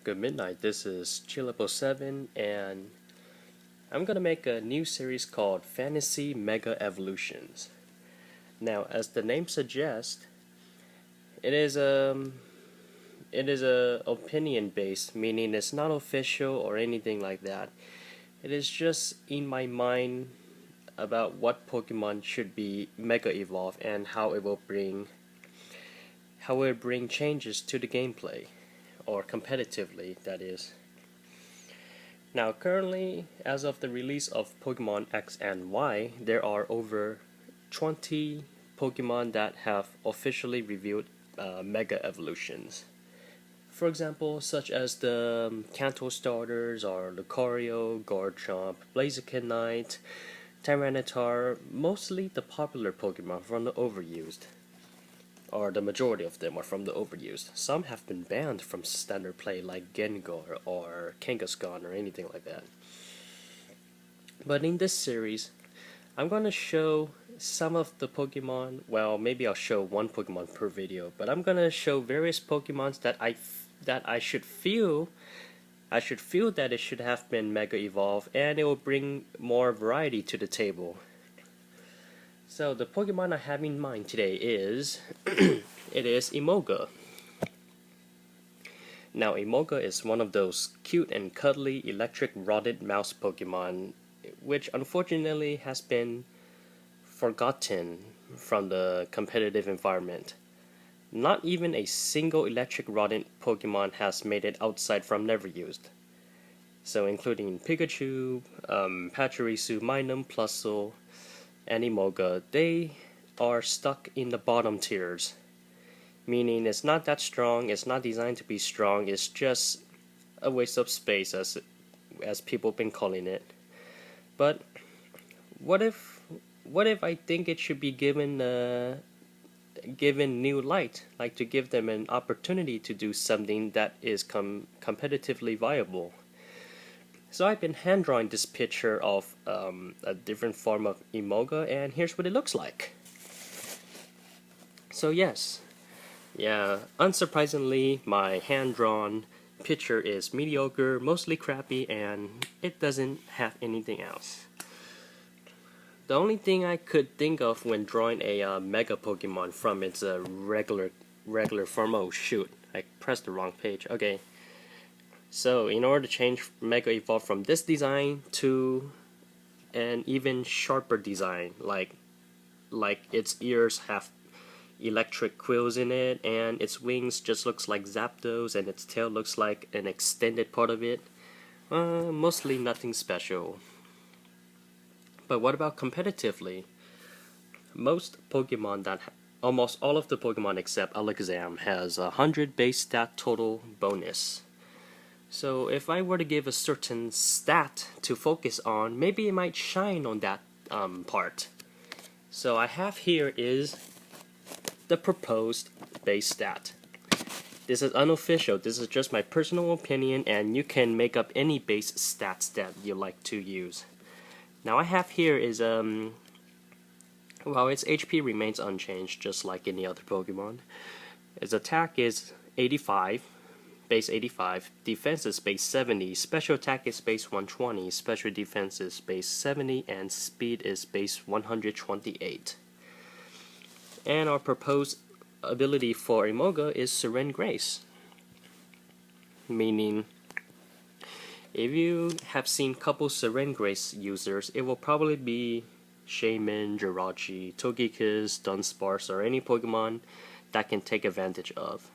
Good midnight. This is Chillable7, and I'm gonna make a new series called Fantasy Mega Evolutions. Now, as the name suggests, it is a opinion based, meaning it's not official or anything like that. It is just in my mind about what Pokemon should be Mega Evolve and how it bring changes to the gameplay, or competitively, that is. Now, currently, as of the release of Pokemon X and Y, there are over 20 Pokemon that have officially revealed Mega Evolutions. For example, such as the Kanto starters are Lucario, Garchomp, Blaziken Knight, Tyranitar, mostly the popular Pokemon from the overused, or the majority of them are from the overused. Some have been banned from standard play like Gengar or Kangaskhan or anything like that. But in this series, I'm going to show some of the Pokemon, well, maybe I'll show one Pokemon per video, but I'm going to show various Pokemons that I should feel that it should have been Mega Evolve, and it will bring more variety to the table. So the Pokemon I have in mind today is it is Emolga. Now, Emolga is one of those cute and cuddly electric rodent mouse Pokemon, which unfortunately has been forgotten from the competitive environment. Not even a single electric rodent Pokemon has made it outside from never used. So including Pikachu, Pachirisu, Minun, Plusle, and Emolga, they are stuck in the bottom tiers. Meaning it's not that strong, it's not designed to be strong, it's just a waste of space as people been calling it. But what if I think it should be given new light, like to give them an opportunity to do something that is competitively viable. So I've been hand drawing this picture of a different form of Emolga, and here's what it looks like. So yes, yeah, unsurprisingly, my hand drawn picture is mediocre, mostly crappy, and it doesn't have anything else. The only thing I could think of when drawing a Mega Pokemon from its regular form. Oh shoot, I pressed the wrong page. Okay. So in order to change Mega Evolve from this design to an even sharper design, like its ears have electric quills in it, and its wings just looks like Zapdos, and its tail looks like an extended part of it. Mostly nothing special. But what about competitively? Almost all of the Pokemon except Alakazam has 100 base stat total bonus. So if I were to give a certain stat to focus on, maybe it might shine on that part. So I have here is the proposed base stat. This is unofficial, this is just my personal opinion, and you can make up any base stats that you like to use. Now I have here is well, its HP remains unchanged just like any other Pokemon. Its attack is 85, base 85, defense is base 70, special attack is base 120, special defense is base 70, and speed is base 128. And our proposed ability for Emolga is Serene Grace, meaning if you have seen couple Serene Grace users, it will probably be Shaman, Jirachi, Togekiss, Dunsparce, or any Pokemon that can take advantage of.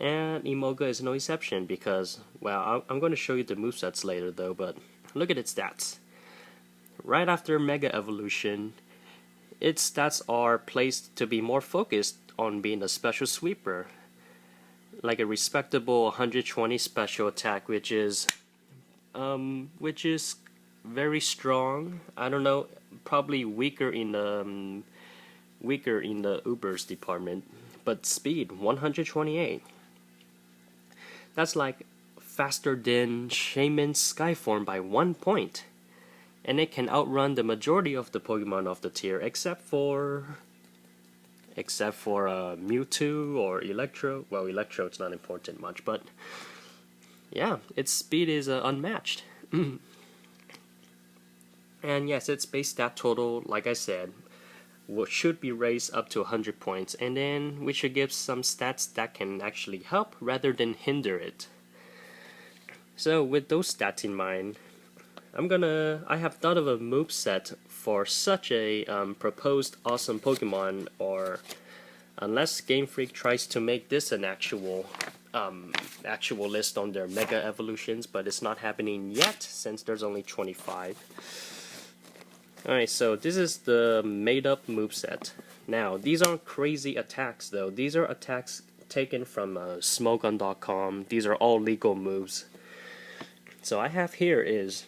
And Emolga is no exception because, well, I'm going to show you the movesets later though, but look at its stats. Right after Mega Evolution, its stats are placed to be more focused on being a special sweeper, like a respectable 120 special attack, which is very strong. I don't know, probably weaker in the Ubers department, but speed 128. That's like faster than Shaman's Skyform by 1 point. And it can outrun the majority of the Pokemon of the tier except for Mewtwo or Electro. Well, Electro it's not important much, but yeah, its speed is unmatched. And yes, its base stat total, like I said, should be raised up to 100 points, and then we should give some stats that can actually help rather than hinder it. So with those stats in mind, I have thought of a moveset for such a proposed awesome Pokemon, or unless Game Freak tries to make this an actual list on their Mega Evolutions, but it's not happening yet since there's only 25. Alright, so this is the made-up moveset. Now, these aren't crazy attacks though. These are attacks taken from Smogon.com. These are all legal moves. So I have here is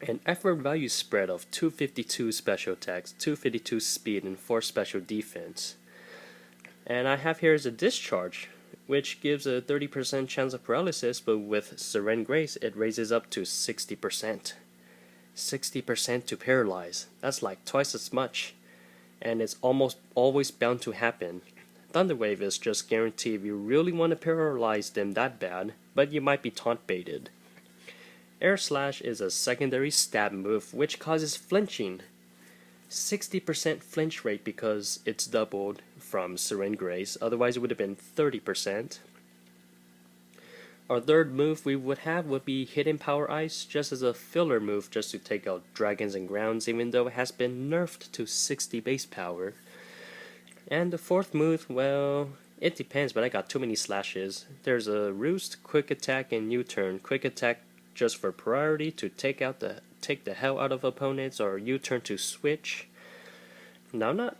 an effort value spread of 252 special attacks, 252 speed, and 4 special defense. And I have here is a discharge, which gives a 30% chance of paralysis, but with Serene Grace it raises up to 60%. 60% to paralyze. That's like twice as much, and it's almost always bound to happen. Thunder Wave is just guaranteed if you really want to paralyze them that bad, but you might be taunt baited. Air Slash is a secondary stab move which causes flinching. 60% flinch rate because it's doubled from Serene Grace, otherwise it would have been 30%. Our third move we would be Hidden Power Ice, just as a filler move just to take out dragons and grounds, even though it has been nerfed to 60 base power. And the fourth move, well, it depends, but I got too many slashes. There's a Roost, Quick Attack, and U-Turn. Quick Attack just for priority to take the hell out of opponents, or U-Turn to switch. Now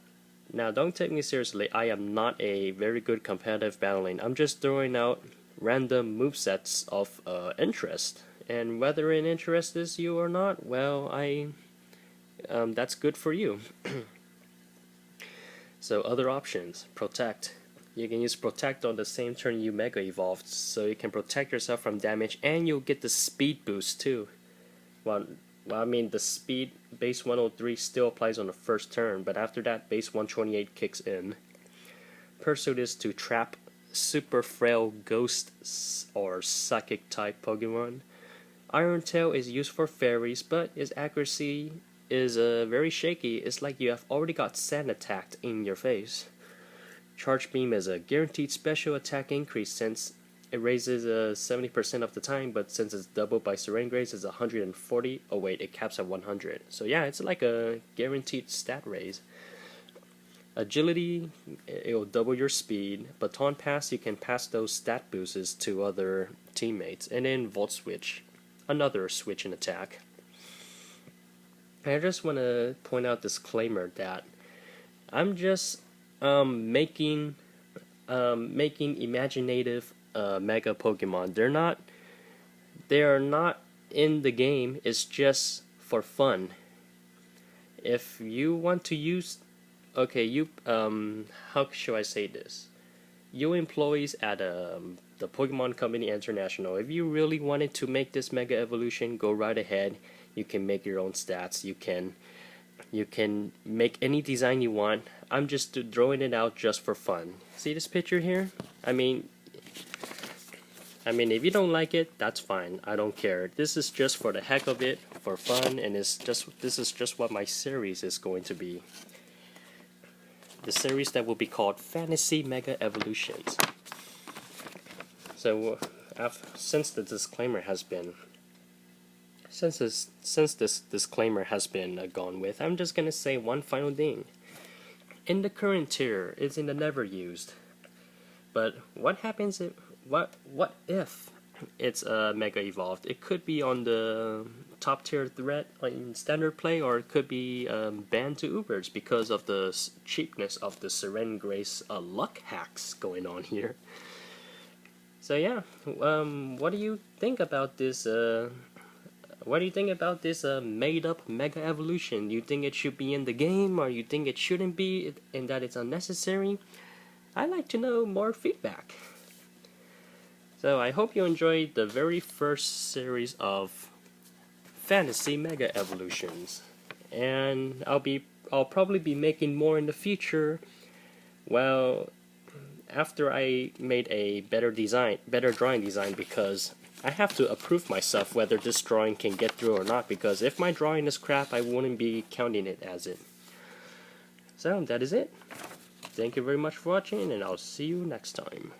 don't take me seriously, I am not a very good competitive battling. I'm just throwing out random movesets of interest, and whether it interests you or not, well, that's good for you. So other options: Protect. You can use Protect on the same turn you Mega Evolved, so you can protect yourself from damage, and you'll get the speed boost too. Well, I mean, the speed base 103 still applies on the first turn, but after that, base 128 kicks in. Pursuit is to trap super frail ghost or psychic type Pokemon. Iron Tail is used for fairies, but its accuracy is very shaky. It's like you have already got sand attacked in your face. Charge Beam is a guaranteed special attack increase since it raises 70% of the time, but since it's doubled by Serene Grace, it's 140. Oh wait, it caps at 100. So yeah, it's like a guaranteed stat raise. Agility, it will double your speed. Baton Pass, you can pass those stat boosts to other teammates. And then Volt Switch, another switch in attack. I just want to point out disclaimer that I'm just making imaginative Mega Pokemon. They are not in the game. It's just for fun. If you want to use, okay, how should I say this? You employees at the Pokemon Company International, if you really wanted to make this Mega Evolution, go right ahead. You can make your own stats. You can make any design you want. I'm just throwing it out just for fun. See this picture here? I mean, if you don't like it, that's fine. I don't care. This is just for the heck of it, for fun, and this is just what my series is going to be. The series that will be called Fantasy Mega Evolutions. So, since this disclaimer has been gone with, I'm just gonna say one final thing. In the current tier, it's in the never used. But what happens if what if it's Mega Evolved? It could be on the top tier threat in standard play, or it could be banned to Ubers because of the cheapness of the Serene Grace luck hacks going on here. So yeah, what do you think about this? What do you think about this made-up Mega Evolution? Do you think it should be in the game, or you think it shouldn't be, and that it's unnecessary? I'd like to know more feedback. So I hope you enjoyed the very first series of Fantasy Mega Evolutions, and I'll probably be making more in the future. Well, after I made a better drawing design, because I have to approve myself whether this drawing can get through or not, because if my drawing is crap, I wouldn't be counting it as it. So that is it. Thank you very much for watching, and I'll see you next time.